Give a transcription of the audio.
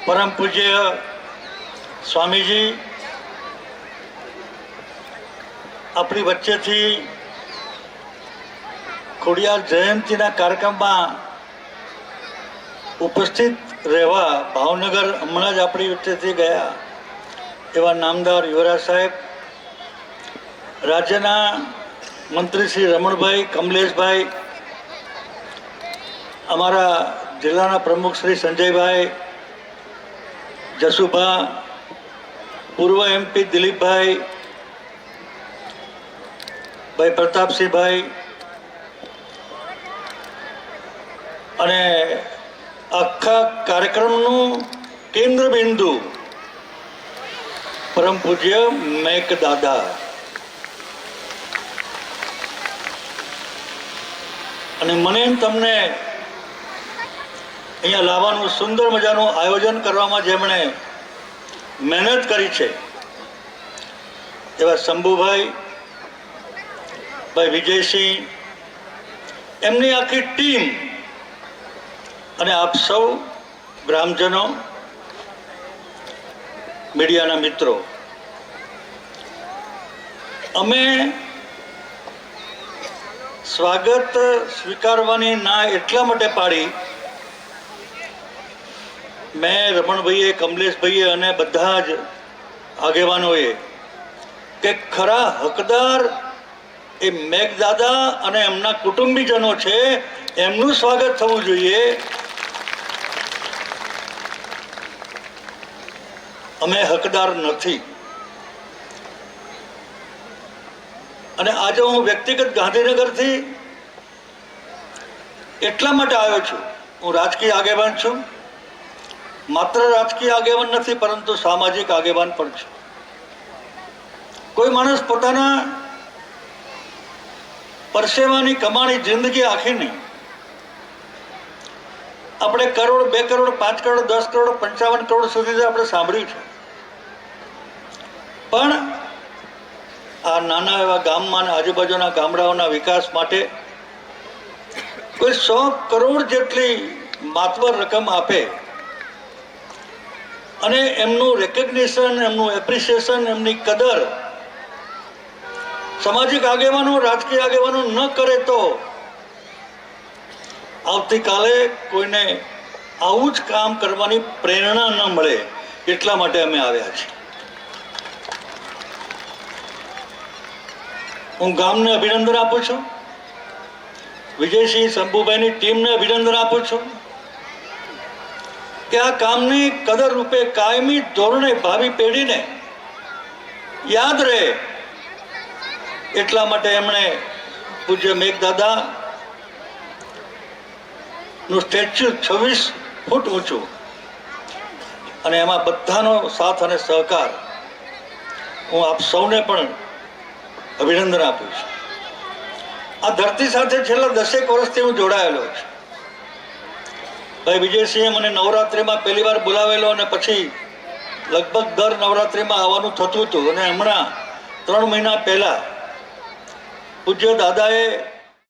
परम पूज्य स्वामी जी अपनी वच्चे थी खोडियार जयंती कार्यक्रम में उपस्थित रहवा भावनगर हमणां ज अपनी वच्चे थी गया एवा नामदार युवराज साहेब, राज्यना मंत्री श्री रमणभाई, कमलेशभाई, अमारा जिल्लाना प्रमुख श्री संजयभाई, जसुभा, पूर्व एमपी दिलीप भाई, भाई प्रतापसिंह भाई अने आखा कार्यक्रमनु केंद्र बिंदु परम पूज्य मेघदादा। અને મને તમને અહીંયા લાવવાનું સુંદર મજાનું આયોજન કરવામાં જેમણે મહેનત કરી છે એવા શંભુભાઈ, ભાઈ વિજયસિંહ, એમની આખી ટીમ અને આપ સૌ ગ્રામજનો, મીડિયાના મિત્રો, અમે स्वागत स्वीकारवानी ना एटला माटे पाड़ी मैं रमण भाई, कमलेश भाई अने बधा ज आगेवानोए के खरा हकदार ए मेघदादा अने एमना कुटुंबीजनों छे एमनुं स्वागत थवुं जोईए। अमे हकदार नथी અને આજે હું વ્યક્તિગત ગાંધીનગરથી એટલા માટે આવ્યો છું, હું રાજકીય આગેવાન છું, માત્ર રાજકીય આગેવાન નથી પરંતુ સામાજિક આગેવાન પણ છું। કોઈ માણસ પોતાના પરસેવાની કમાણી જિંદગી આખી નહીં, આપણે કરોડ, 2 કરોડ, 5 કરોડ, 10 કરોડ, 55 કરોડ સુધી આપણે સાંભળ્યું છે, પણ आ नाना एवा गाम में आजूबाजूना गामडाओना विकास माटे कोई 100 करोड़ जेटली मातवर रकम आपे अने एमनु रेकग्निशन, एमनु एप्रिसिएशन, एमनी कदर सामाजिक आगेवानो, राजकीय आगेवानो न करे तो आवती काले कोईने आवुं ज काम करवानी प्रेरणा न मळे, एटला माटे अमे आव्या छीए। हूँ गाम ने अभिनंदन आपू छू, विजयसिंह, शंभुभाई टीम ने अभिनंदन आपू छू कि आ काम ने कदर रूपे कायमी धोरणे भावी पेढ़ी ने याद रहे एटला माटे एमणे पूज्य मेघदादा नु स्टेच्यू 26 फूट ऊंचू अने एमां बधानो साथ अने सहकार हूँ आप सौने पण अभिनंदन आपू छूं। आ धरती साथे छेल्ला 10 वर्षथी हूँ जोड़ायेलो छुं। भाई विजयसिंहे मने नवरात्रि में पहली बार बोलावेलो अने पछी लगभग दर नवरात्रि में आववानुं थतुं हतुं अने हमणां 3 महीना पहला पूज्य दादाए